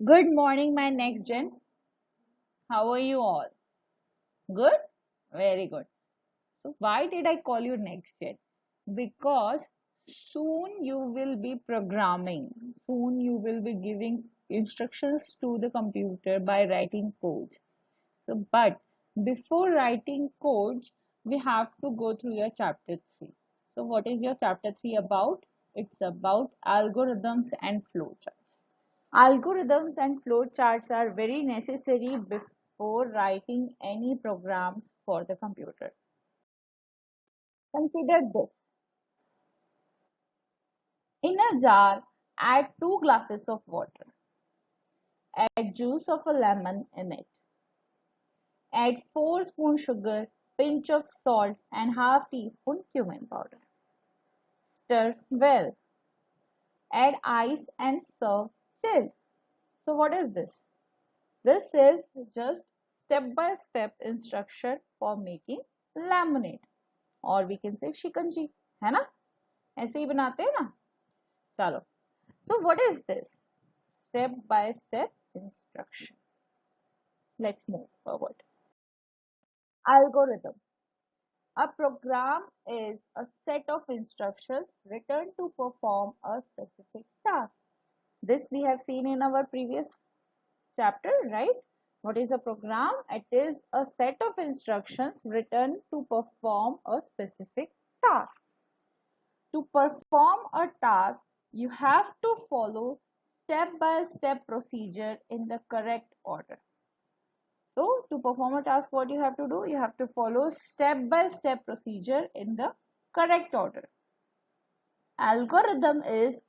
Good morning, my next gen. How are you all? Good? Very good. So, why did I call you next gen? Because soon you will be programming. Soon you will be giving instructions to the computer by writing codes. But before writing codes, we have to go through your chapter 3. So, what is your chapter 3 about? It's about algorithms and flowcharts. Algorithms and flowcharts are very necessary before writing any programs for the computer. Consider this. In a jar, add 2 glasses of water. Add juice of a lemon in it. Add 4 spoon sugar, pinch of salt and half teaspoon cumin powder. Stir well. Add ice and serve chilled. So what is this? This is just step-by-step instruction for making lemonade. और we can say शिकंजी, है ना? ऐसे ही बनाते हैं ना. चलो. So what is this? Step by step instruction. Let's move forward. Algorithm. A program is a set of instructions written to perform a specific task. This we have seen in our previous chapter, right? What is a program? It is a set of instructions written to perform a specific task. To perform a task, you have to follow step-by-step procedure in the correct order. So, to perform a task, what you have to do? You have to follow step-by-step procedure in the correct order. Algorithm is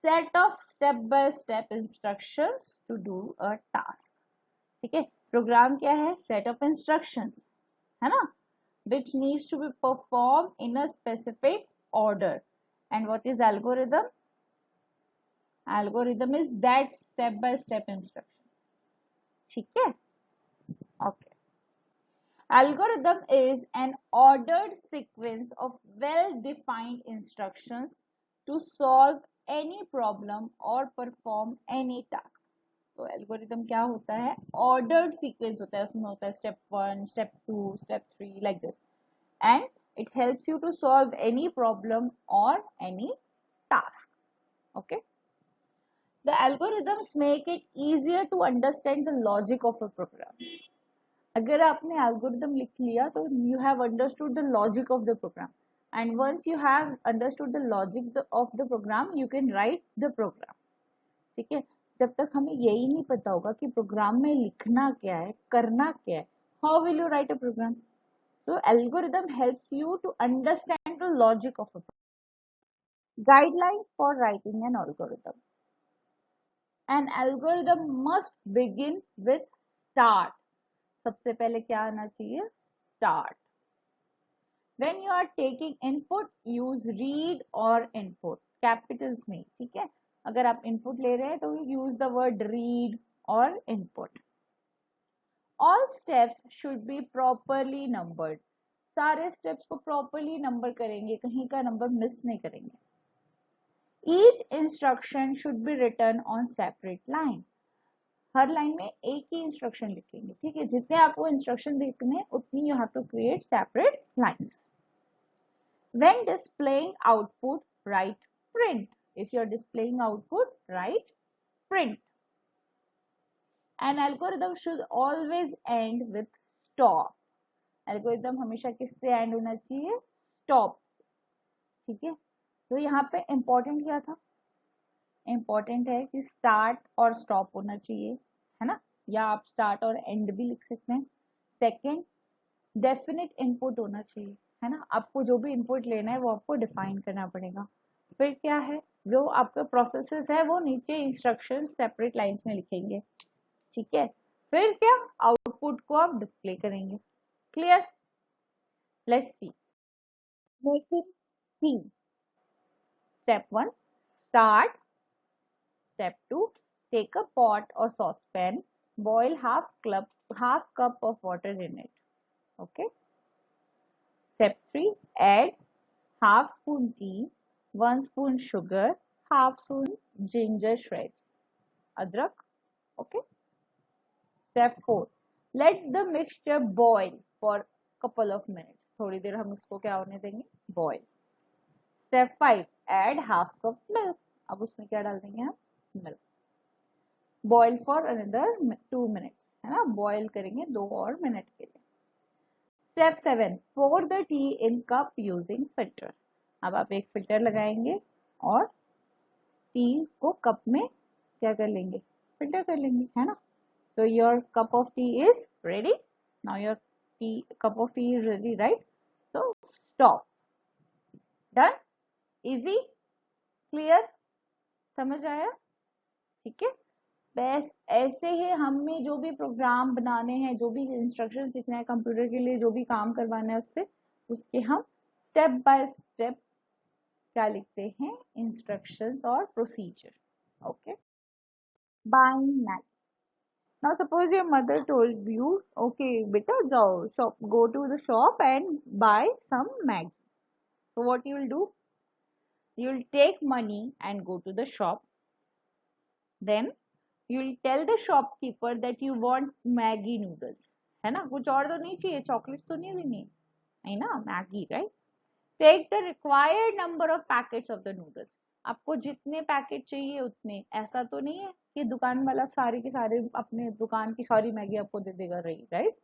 set of step-by-step instructions to do a task. ठीक है? Program क्या है? Set of instructions, है ना? Which needs to be performed in a specific order. And what is algorithm? Algorithm is that step-by-step instruction. ठीक है? Okay. Algorithm is an ordered sequence of well-defined instructions to solve any problem or perform any task. तो algorithm क्या होता है? Ordered sequence होता है. उसमें होता है step 1, step 2, step 3 like this. And it helps you to solve any problem or any task. Okay. The algorithms make it easier to understand the logic of a program. अगर आपने algorithm लिख लिया तो you have understood the logic of the program, and once you have understood the logic of the program, you can write the program. ठीक है? जब तक हमें यही नहीं पता होगा कि प्रोग्राम में लिखना क्या है, करना क्या है, how will you write a program? So algorithm helps you to understand the logic of a program. Guidelines for writing an algorithm. An algorithm must begin with start. सबसे पहले क्या आना चाहिए? Start. When you are taking input, use read or input. Capitals में, ठीक है? अगर आप input ले रहे हैं तो use the word read or input. All steps should be properly numbered. सारे steps को properly number करेंगे, कहीं का number miss नहीं करेंगे. Each instruction should be written on separate line. Her line में एक ही इंस्ट्रक्शन लिखेंगे. ठीक है? जितने आपको इंस्ट्रक्शन लिखने उतनी you have to create separate lines. When displaying output, write print. If you are displaying output, write print. An algorithm should always end with stop. Algorithm हमेशा किससे end होना चाहिए? Stop. ठीक है? तो यहाँ पे important क्या था? Important है कि start और stop होना चाहिए, है ना? या आप start और end भी लिख सकते हैं. Second, definite input होना चाहिए, है ना? आपको जो भी input लेना है वो आपको define करना पड़ेगा. फिर क्या है? जो आपका प्रोसेसेस है वो नीचे इंस्ट्रक्शन सेपरेट लाइंस में लिखेंगे. ठीक है? फिर क्या? आउटपुट को आप डिस्प्ले करेंगे. Clear? Let's see. Making theme. Step 1, start. Step 2, take a pot और saucepan, boil half cup of water in it. Okay. Step 3, add half spoon tea, 1 spoon sugar, half spoon ginger shreds, adrak Okay. Step 4, let the mixture boil for couple of minutes. थोड़ी देर हम इसको क्या होने देंगे, boil. Step 5, add half cup milk. अब उसमें क्या डाल देंगे हम, milk. Boil for another 2 minutes, है ना, boil करेंगे 2 और मिनट के लिए. Step 7, pour the tea in cup using filter. अब आप एक फिल्टर लगाएंगे और टी को कप में क्या कर लेंगे, फिल्टर कर लेंगे, है ना. So your cup of tea is ready. Now your cup of tea is ready, right? So stop. Done? Easy? Clear? समझ आया? ठीक है. बस ऐसे ही हमें जो भी प्रोग्राम बनाने हैं, जो भी इंस्ट्रक्शंस लिखना है कंप्यूटर के लिए, जो भी काम करवाना है उससे, उसके हम स्टेप बाय स्टेप क्या लिखते हैं, इंस्ट्रक्शंस और procedure. Okay. Buying Maggi. Now suppose your mother told you, okay beta jao shop, go to the shop and buy some Maggi. So what you will do, you will take money and go to the shop. Then you will tell the shopkeeper that you want Maggi noodles, है ना, कुछ और तो नहीं चाहिए, chocolate तो नहीं लेनी है ना, Maggi, right. Take the required number of packets of the noodles. आपको जितने पैकेट चाहिए उतने, ऐसा तो नहीं है कि दुकान वाला सारे के सारे अपने दुकान की सारी मैगी आपको दे देगा, रही, right.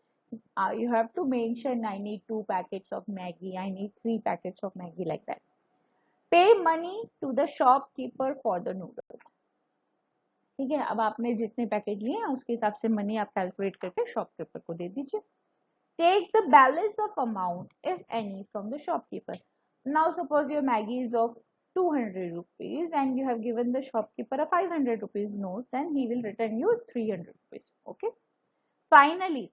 You have to mention, I need 2 packets of Maggi, I need 3 packets of Maggi, like that. Pay money to the shopkeeper for the noodles. ठीक है. अब आपने जितने पैकेट लिए हैं उसके हिसाब से मनी आप कैलकुलेट करके शॉपकीपर को दे दीजिए. Take the balance of amount, if any, from the shopkeeper. Now suppose your Maggi is of 200 rupees and you have given the shopkeeper a 500 rupees note, then he will return you 300 rupees. Okay. Finally,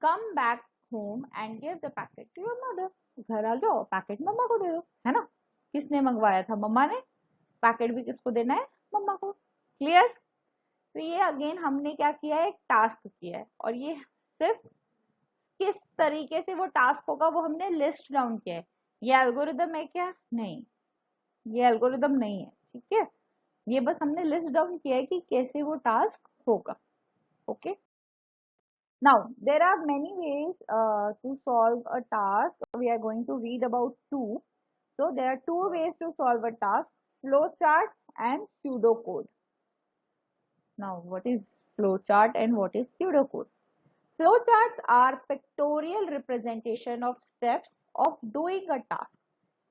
come back home and give the packet to your mother. घर आ जाओ, packet मम्मा को दे दो, है ना. किसने मंगवाया था, मम्मा ने. पैकेट भी किसको देना है, मम्मा को. क्लियर. तो ये अगेन हमने क्या किया है, एक टास्क किया है, और ये सिर्फ किस तरीके से वो टास्क होगा वो हमने लिस्ट डाउन किया है. ये एल्गोरिदम है क्या, नहीं, ये एल्गोरिदम नहीं है. ठीक है. ये बस हमने लिस्ट डाउन किया है कि कैसे वो टास्क होगा. Okay. Now there are many ways to solve a task. We are going to read about 2. So there are 2 ways to solve a task: flowcharts and pseudocode. Now what is flowchart and what is pseudocode? Flowcharts are pictorial representation of steps of doing a task.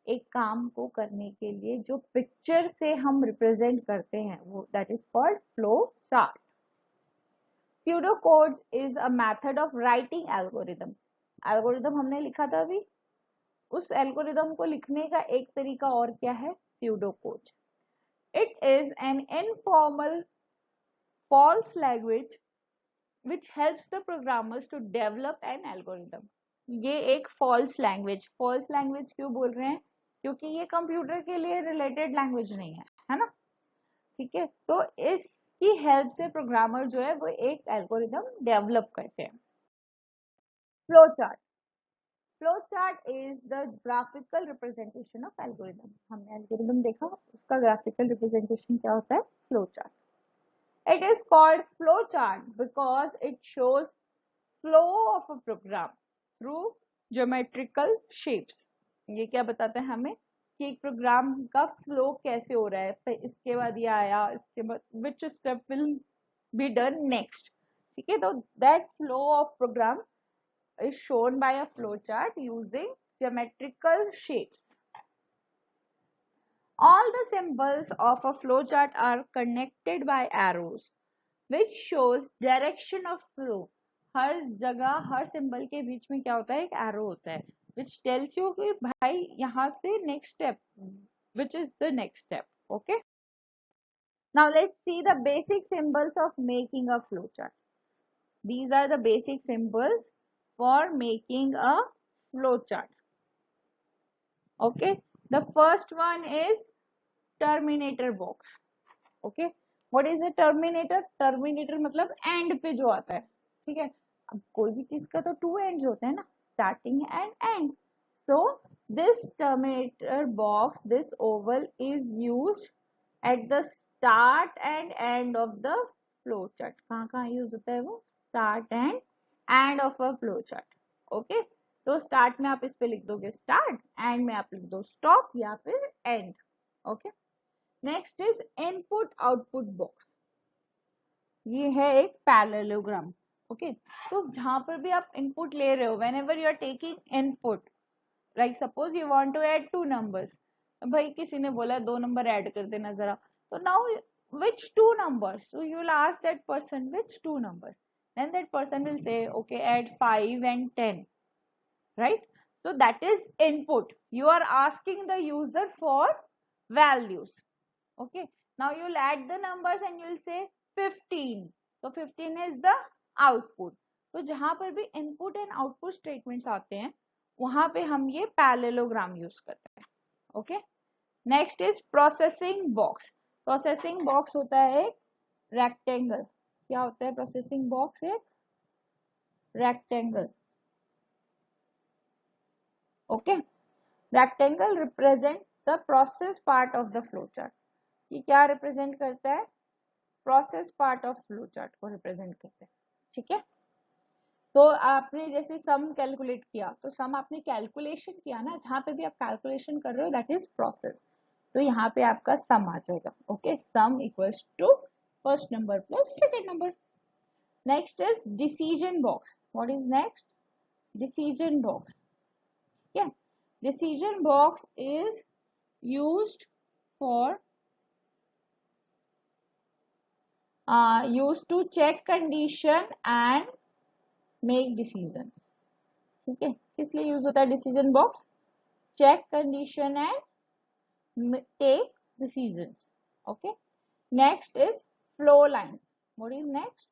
एक काम को करने के लिए जो picture से हम represent करते हैं वो, that is called flowchart. Pseudocodes is a method of writing algorithm. Algorithm हमने लिखा था अभी, उस एल्गोरिदम को लिखने का एक तरीका और क्या है, pseudocode. It is an informal false language which helps the programmers to develop an algorithm. ये एक false language क्यों बोल रहे हैं, क्योंकि ये कंप्यूटर के लिए रिलेटेड लैंग्वेज नहीं है ना. ठीक है. तो इसकी हेल्प से प्रोग्रामर जो है वो एक एल्गोरिदम डेवलप करते हैं. Flowchart is the graphical representation of algorithm. हमने एल्गोरिदम देखा, उसका ग्राफिकल रिप्रेजेंटेशन क्या होता है, flowchart. It is called flowchart because it shows flow of a program through geometrical shapes. ये क्या बताता है हमें कि एक प्रोग्राम का फ्लो कैसे हो रहा है, फिर इसके बाद ये आया, इसके बाद which step will be done next. ठीक है. तो that flow of program is shown by a flowchart using geometrical shapes. All the symbols of a flowchart are connected by arrows, which shows direction of flow. हर जगह हर symbol के बीच में क्या होता है, एक एरो होता है, which tells you कि भाई यहाँ से next step, which is the next step. Okay. Now let's see the basic symbols of making a flowchart. These are the basic symbols for making a flowchart. Okay. The first one is terminator box. Okay. What is a terminator? Terminator मतलब end पे जो आता है. ठीक है. अब कोई भी चीज का तो 2 ends होते हैं ना, starting and end. So this terminator box, this oval is used at the start and end of the flow chart. कहाँ कहाँ यूज होता है वो? Start end of a flow chart. Okay, तो स्टार्ट में आप इस पे लिख दोगे स्टार्ट, एंड में आप लिख दो स्टॉप या फिर and. Okay, next is input output box. ये है एक पैरेललोग्राम. ओके, तो जहां पर भी आप इनपुट ले रहे हो, whenever you are taking input, like suppose you want to add two numbers. भाई किसी ने बोला 2 नंबर ऐड कर देना जरा, तो now which 2 numbers, so you will ask that person which 2 numbers, then that person will say okay add 5 and 10, right? So that is input. You are asking the user for values. Okay, now you will add the numbers and you will say 15, so 15 is the output. तो जहां पर भी input and output statements आते हैं वहां पे हम ये पैरेललोग्राम यूज करते हैं. Okay, next is processing box. Processing box होता है एक रेक्टेंगल. क्या होता है प्रोसेसिंग बॉक्स? एक rectangle. Okay, rectangle represent the process part of the flow chart. ये क्या रिप्रेजेंट करता है? Process part of flow chart को रिप्रेजेंट करता है. ठीक है, तो आपने जैसे सम कैलकुलेट किया, तो सम आपने कैलकुलेशन किया ना, जहां पे भी आप कैलकुलेशन कर रहे हो दैट इज प्रोसेस. तो यहाँ पे आपका सम आ जाएगा. Okay, sum equals to first number plus second number. Next is decision box. What is next? Decision box. ठीक है, decision box is used for used to check condition and make decisions. ठीक है, किस लिए use होता है decision box? Check condition and take decisions. Okay, next is flow lines. What is next?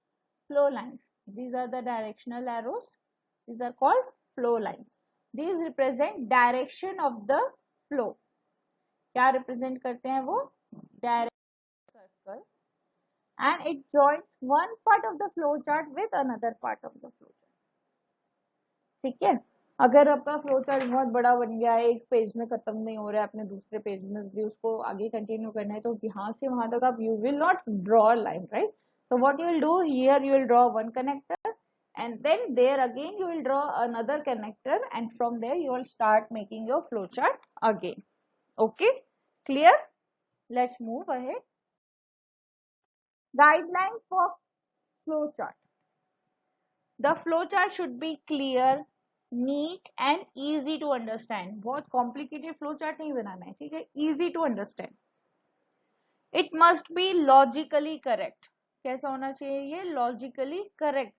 Flow lines. These are the directional arrows. These are called flow lines. These represent direction of the flow. क्या represent करते हैं वो? Direction circle. And it joins one part of the flow chart with another part of the flow chart. ठीक है, अगर आपका flow chart बहुत बड़ा बन गया है, एक पेज में खत्म नहीं हो रहा है, अपने दूसरे पेज में भी उसको आगे कंटिन्यू करना है, तो यहाँ से वहां तक आप you will not draw line, right? So what you will do here, you will draw one connector and then there again you will draw another connector, and from there you will start making your flow chart again. Okay, clear? Let's move ahead. Guidelines for flow chart. The flow chart should be clear, neat and easy to understand. बहुत complicated flow chart नहीं बनाना है, ठीक है? Easy to understand. It must be logically correct. कैसा होना चाहिए ये? Logically correct.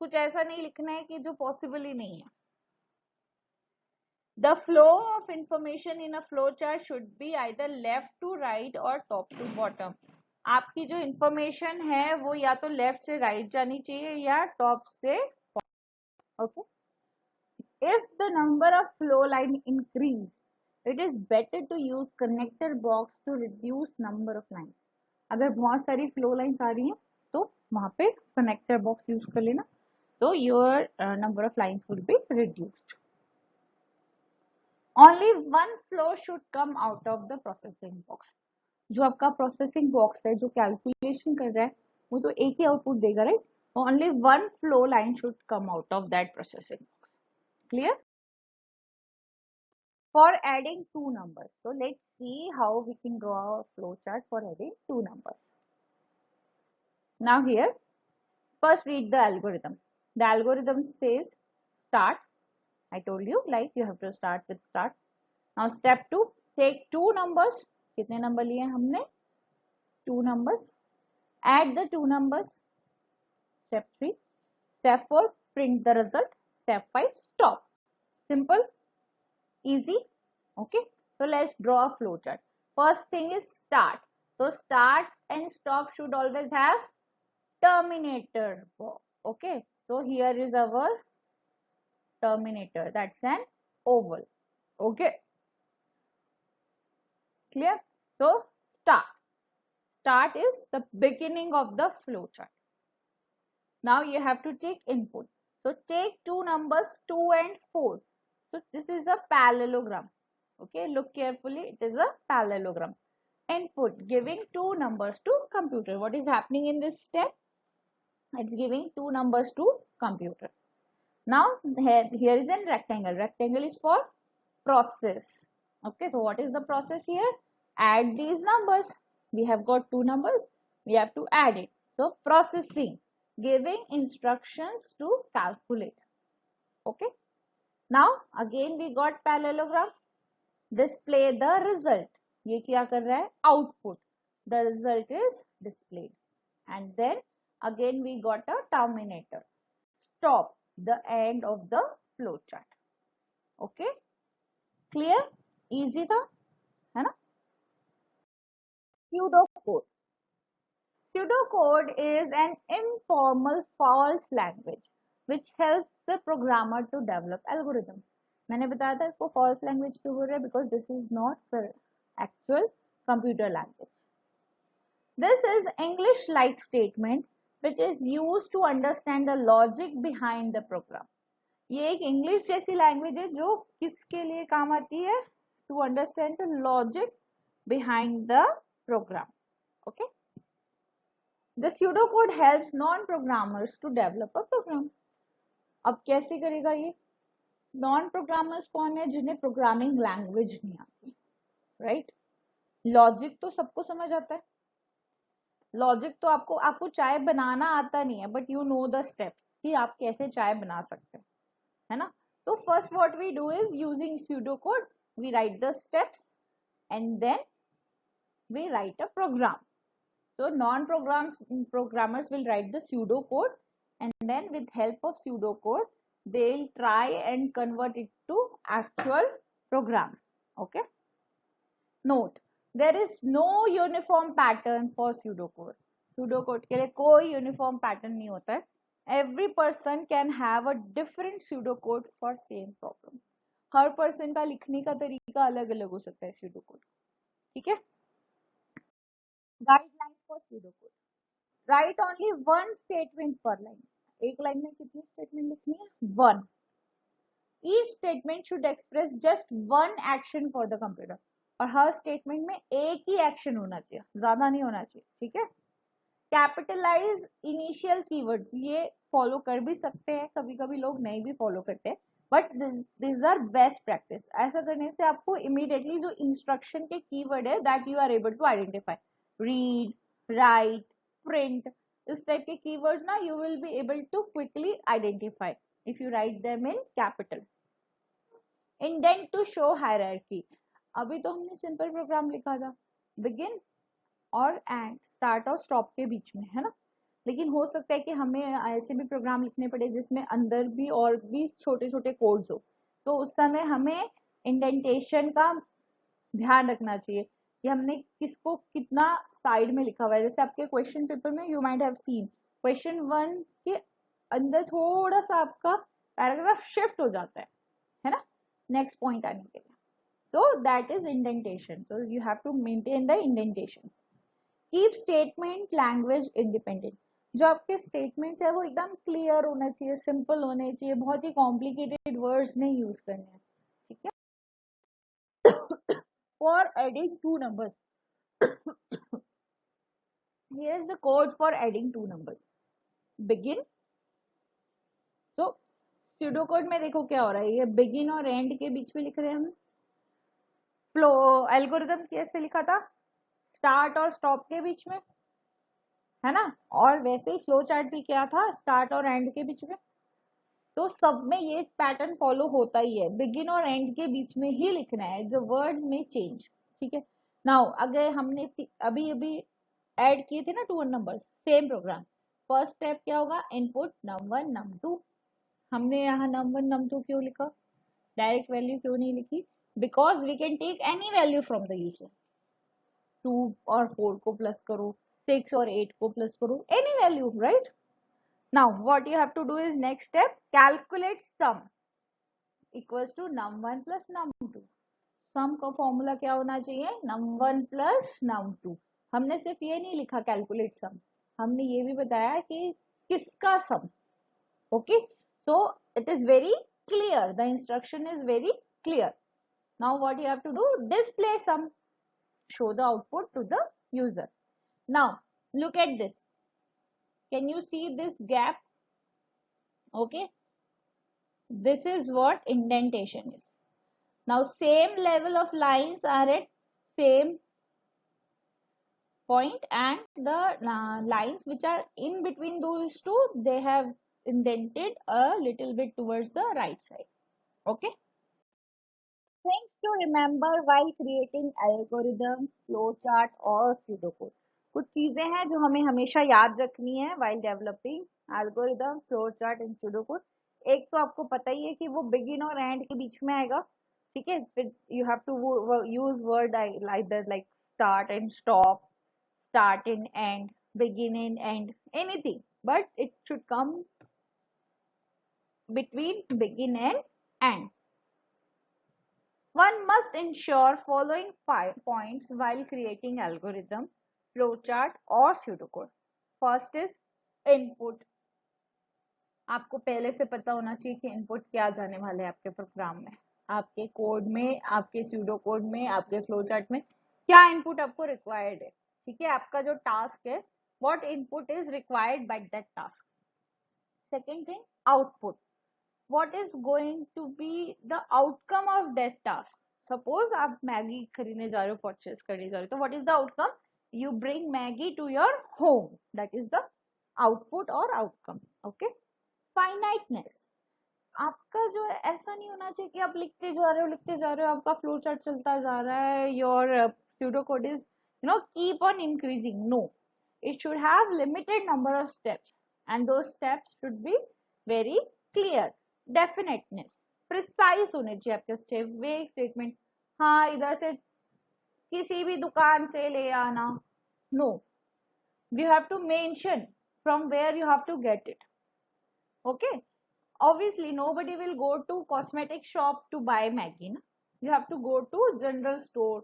कुछ ऐसा नहीं लिखना है कि जो possible ही नहीं है. The flow of information in a flow chart should be either left to right or top to bottom. आपकी जो इंफॉर्मेशन है वो या तो लेफ्ट से राइट जानी चाहिए या टॉप से. Okay, if the number of flow line increase, it is better to use connector box to reduce number of line. अगर बहुत सारी फ्लो लाइन्स आ रही हैं तो वहां पे कनेक्टर बॉक्स यूज कर लेना, तो your number of lines will be reduced. Only one flow should come out of the processing box. जो आपका प्रोसेसिंग बॉक्स है, जो कैलकुलेशन कर रहा है, वो तो एक ही आउटपुट देगा, right? Only one flow line should come out of that processing box. Clear? For adding two numbers, so let's see how we can draw a flow chart for adding two numbers. Now here, first read the algorithm. The algorithm says start. I told you, like you have to start with start. Now step 2, take two numbers. कितने number लिए हमने? 2 numbers. Add the 2 numbers. Step 3. Step 4, print the result. Step 5, stop. Simple, easy. Okay, so let's draw a flow chart. First thing is start. So start and stop should always have terminator. Okay, so here is our terminator. That's an oval. Okay, clear? So start. Start is the beginning of the flow chart. Now you have to take input. So take two numbers 2 and 4. So this is a parallelogram. Okay, look carefully. It is a parallelogram. Input, giving two numbers to computer. What is happening in this step? It's giving two numbers to computer. Now here is a rectangle. Rectangle is for process. Okay, so what is the process here? Add these numbers. We have got two numbers. We have to add it. So processing, giving instructions to calculate. Okay. Now again we got parallelogram. Display the result. ये क्या कर रहा है? Output. The result is displayed. And then again we got a terminator. Stop the end of the flowchart. Okay. Clear? Easy था, है ना? Pseudocode. Pseudocode is an informal false language which helps the programmer to develop algorithms. मैंने बताया था इसको false language क्यों बोल रहे हैं? Because this is not the actual computer language. This is English-like statement which is used to understand the logic behind the program. ये एक इंग्लिश जैसी लैंग्वेज है जो किसके लिए काम आती है? To understand the logic behind the program. Okay. The pseudocode helps non-programmers to develop a program. अब कैसे करेगा ये? नॉन प्रोग्रामर्स कौन है? जिन्हें प्रोग्रामिंग लैंग्वेज नहीं आती, राइट? लॉजिक तो सबको समझ आता है. लॉजिक तो आपको चाय बनाना आता नहीं है, but you know the steps कि आप कैसे चाय बना सकते हैं, है ना? तो first what we do is using pseudocode, we write the steps and then we write a program. So non-programmers will write the pseudocode and then with help of pseudocode they'll try and convert it to actual program. Okay. Note, there is no uniform pattern for pseudocode. Pseudocode के लिए कोई uniform pattern नहीं होता है. Every person can have a different pseudocode for same problem. Her person का लिखने का तरीका अलग अलग हो सकता है pseudocode. ठीक है. Guidelines for pseudocode. Right only one statement पर लाइन. एक लाइन में कितनी स्टेटमेंट लिखनी है? One. Each statement should express just one action for the computer. और हर स्टेटमेंट में एक ही एक्शन होना चाहिए, ज्यादा नहीं होना चाहिए. ठीक है. Capitalize initial keywords. ये फॉलो कर भी सकते हैं, कभी कभी लोग नहीं भी फॉलो करते हैं, but this are best practice. ऐसा करने से आपको इमीडिएटली जो इंस्ट्रक्शन के कीवर्ड है that you are able to identify. Read, write, print, इस टाइप के कीवर्ड ना you will be able to quickly identify if you write them in capital. Indent to show hierarchy. अभी तो हमने simple programme लिखा था, begin और and, start और स्टॉप के बीच में, है ना? लेकिन हो सकता है कि हमें ऐसे भी प्रोग्राम लिखने पड़े जिसमें अंदर भी और भी छोटे छोटे कोड्स हो, तो उस समय हमें इंडेंटेशन का ध्यान रखना चाहिए कि हमने किसको कितना साइड में लिखा हुआ है. जैसे आपके क्वेश्चन पेपर में you might have seen question 1 के अंदर थोड़ा सा आपका पैराग्राफ शिफ्ट हो जाता है ना, नेक्स्ट पॉइंट आने के लिए. So that is indentation. So you have to maintain the indentation. Keep statement language independent. जो आपके स्टेटमेंट्स है वो एकदम क्लियर होना चाहिए, सिंपल होने चाहिए, बहुत ही कॉम्प्लिकेटेड वर्ड्स नहीं यूज करने हैं. ठीक है. For adding two numbers. Here is the code for adding two numbers. Begin. So pseudocode में देखो क्या हो रहा है, ये begin और end के बीच में लिख रहे हैं हम. फ्लो एल्गोरिथम कैसे लिखा था? स्टार्ट और स्टॉप के बीच में, है ना? और वैसे ही फ्लो चार्ट भी क्या था? स्टार्ट और एंड के बीच में. तो सब में ये पैटर्न फॉलो होता ही है, बिगिन और एंड के बीच में ही लिखना है, जो वर्ड में चेंज. ठीक है. नाउ अगर हमने अभी अभी ऐड किए थे ना two numbers, same programme. First step क्या होगा? Input num1 num2. हमने यहाँ num1 num2 क्यों लिखा? डायरेक्ट वैल्यू क्यों नहीं लिखी? Because we can take any value from the user. 2 और 4 को प्लस करो, 6 और 8 को प्लस करो, any value, right? Now what you have to do is next step, calculate sum equals to num1 plus num2. सम का फॉर्मूला क्या होना चाहिए? num1 plus num2. हमने सिर्फ ये नहीं लिखा कैलकुलेट सम, हमने ये भी बताया कि किसका sum. Okay. So it is very clear, the instruction is very clear. Now what you have to do? Display sum. Show the output to the user. Now look at this. Can you see this gap? Okay, this is what indentation is. Now same level of lines are at same point, and the lines which are in between those two, they have indented a little bit towards the right side. Okay. Things to remember while creating algorithm, flowchart और pseudocode. कुछ चीजें हैं जो हमें हमेशा याद रखनी है while developing algorithm, flowchart and pseudocode. एक तो आपको पता ही है कि वो begin और end के बीच में आएगा, ठीक है? फिर you have to use word like start and stop, start and end, begin and end, anything, but it should come between begin and end. One must ensure following 5 points while creating algorithm, flowchart or pseudocode. First is input. आपको पहले से पता होना चाहिए कि input क्या जाने वाले हैं आपके प्रोग्राम में, आपके कोड में, आपके स्यूडो कोड में, आपके फ्लो चार्ट में क्या इनपुट आपको रिक्वायर्ड है, ठीक है? आपका जो टास्क है, what input is required by that task. Second thing, output. what is going to be the outcome of that task. Suppose आप मैगी खरीदने जा रहे हो, परचेज करने जा रहे हो, तो what is the outcome? You bring Maggie to your home. That is the output or outcome. Okay. Finiteness. आपका जो है ऐसा नहीं होना चाहिए कि आप लिखते जा रहे हो लिखते जा रहे हो, आपका फ्लो चार्ट चलता जा रहा है, your pseudocode is keep on increasing. No, it should have limited number of steps and those steps should be very clear. Definiteness, precise होने चाहिए आपके स्टेप. वेग स्टेटमेंट, हाँ इधर से किसी भी दुकान से ले आना, no, you have to mention from where you have to get it. Okay, obviously nobody will go to cosmetic shop to buy Maggi, na? You have to go to general store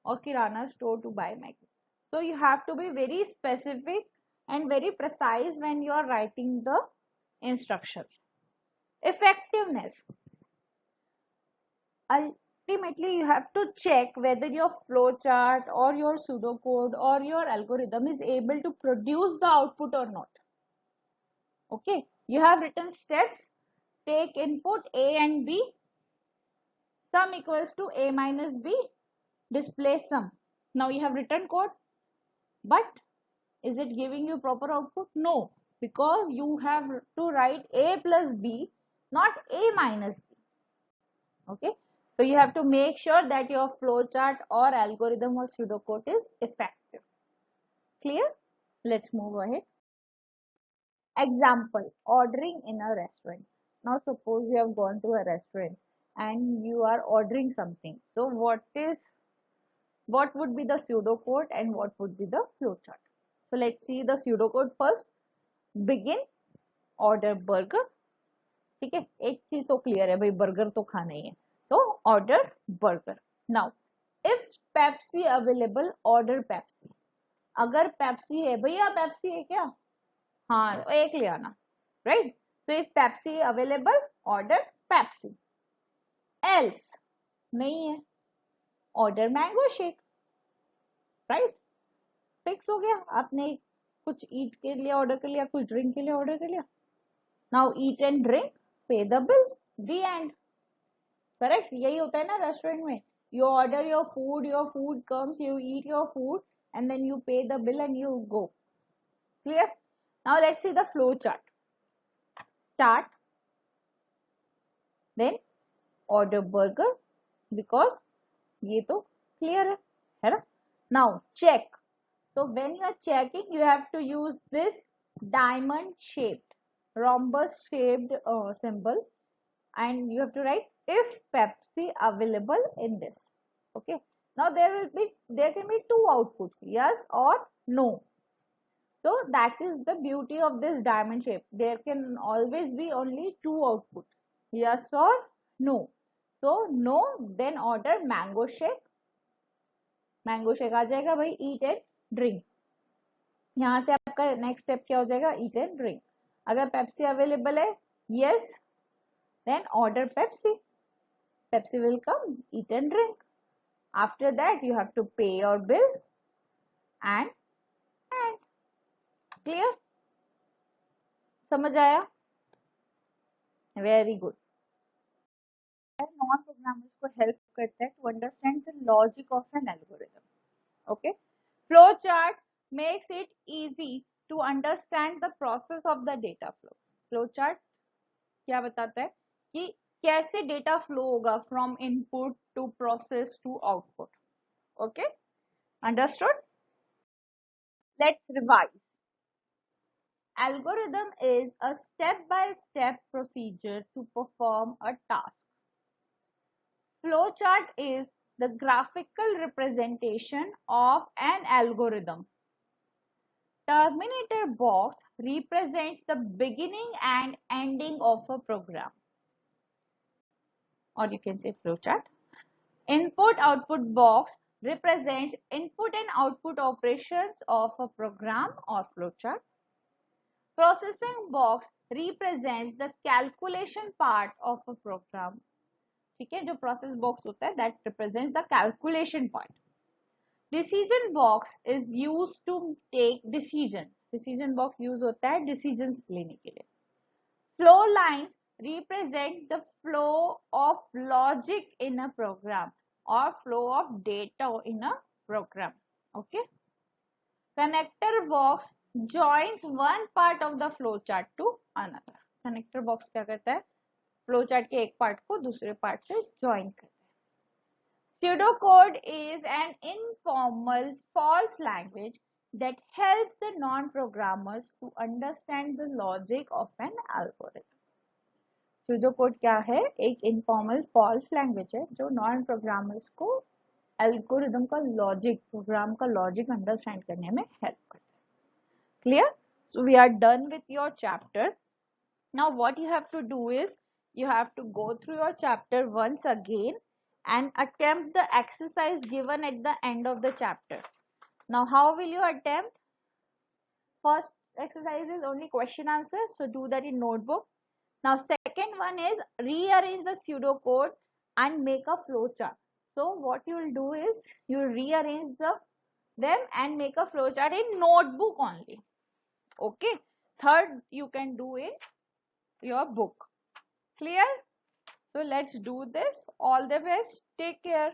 or kirana store to buy Maggi. So you have to be very specific and very precise when you are writing the instructions. Effectiveness. Ultimately, you have to check whether your flowchart or your pseudocode or your algorithm is able to produce the output or not. Okay, you have written steps. Take input A and B. Sum equals to A minus B. Display sum. Now you have written code, but is it giving you proper output? No, because you have to write A plus B, not A minus B. Okay, so you have to make sure that your flowchart or algorithm or pseudocode is effective. Clear? Let's move ahead. Example, ordering in a restaurant. Now suppose you have gone to a restaurant and you are ordering something. So what would be the pseudocode and what would be the flowchart? So let's see the pseudocode first. Begin, order burger. ठीक है, एक चीज तो clear है भाई, burger तो खाना ही है, तो order burger. Now if Pepsi available, order Pepsi. अगर पेप्सी है, भैया पेप्सी है क्या, हाँ एक ले आना, right? So if Pepsi available, order Pepsi. Else नहीं है, order mango shake. Right, fix हो गया. आपने कुछ ईट के लिए ऑर्डर कर लिया, कुछ ड्रिंक के लिए ऑर्डर कर लिया. नाउ ईट एंड ड्रिंक, पे the bill, the end. Correct, यही होता है ना रेस्टोरेंट में. You order your food comes, you eat your food and then you pay the bill and you go. Clear? Now let's see the flow chart. Start, then order burger, because ये तो clear है ना? Now check. So when you are checking, you have to use this diamond shaped, rhombus shaped symbol, and you have to write if Pepsi available in this. Okay. Now there can be two outputs, yes or no. So that is the beauty of this diamond shape. There can always be only two outputs, yes or no. So no, then order mango shake. Mango shake आ जाएगा भाई. ईट and drink, यहाँ से आपका next step क्या हो जाएगा, eat and drink. अगर पेप्सी अवेलेबल है, yes, then order Pepsi. Pepsi will come, eat and drink. After that, you have to pay your bill and clear. समझ आया? Very good. नॉन प्रोग्रामर्स को help करता है to understand the logic of an algorithm. Okay, flow chart makes it easy to understand the process of the data flow. Flow chart क्या बताता है कि कैसे डेटा फ्लो होगा from input to process to output. Okay, understood? Let's revise. Algorithm is a step-by-step procedure to perform a task. Flowchart is the graphical representation of an algorithm. Terminator box represents the beginning and ending of a program, or you can say flowchart. Input-output box represents input and output operations of a program or flowchart. Processing box represents the calculation part of a program. ठीक है, जो process box होता है that represents the calculation part. Decision box is used to take decision. Decision box use होता है decisions लेने के लिए. Flow lines represent the flow of logic in a program or flow of data in a program. Okay, connector box joins one part of the flow chart to another. connector box क्या करता है? Flow chart के एक part को दूसरे part से join करते हैं. Pseudocode is an informal false language that helps the non-programmers to understand the logic of an algorithm. Pseudocode क्या है? एक informal false language है जो नॉन प्रोग्रामर्स को एल्गोरिदम का लॉजिक, प्रोग्राम का लॉजिक अंडरस्टैंड करने में हेल्प करता है. Clear? So we are done with your chapter. Now what you have to do is you have to go through your chapter once again and attempt the exercise given at the end of the chapter. Now how will you attempt? First exercise is only question answer, so do that in notebook. Now second one is rearrange the pseudocode and make a flowchart. So what you will do is you rearrange them and make a flowchart in notebook only. Okay, third you can do in your book. Clear? So let's do this. All the best. Take care.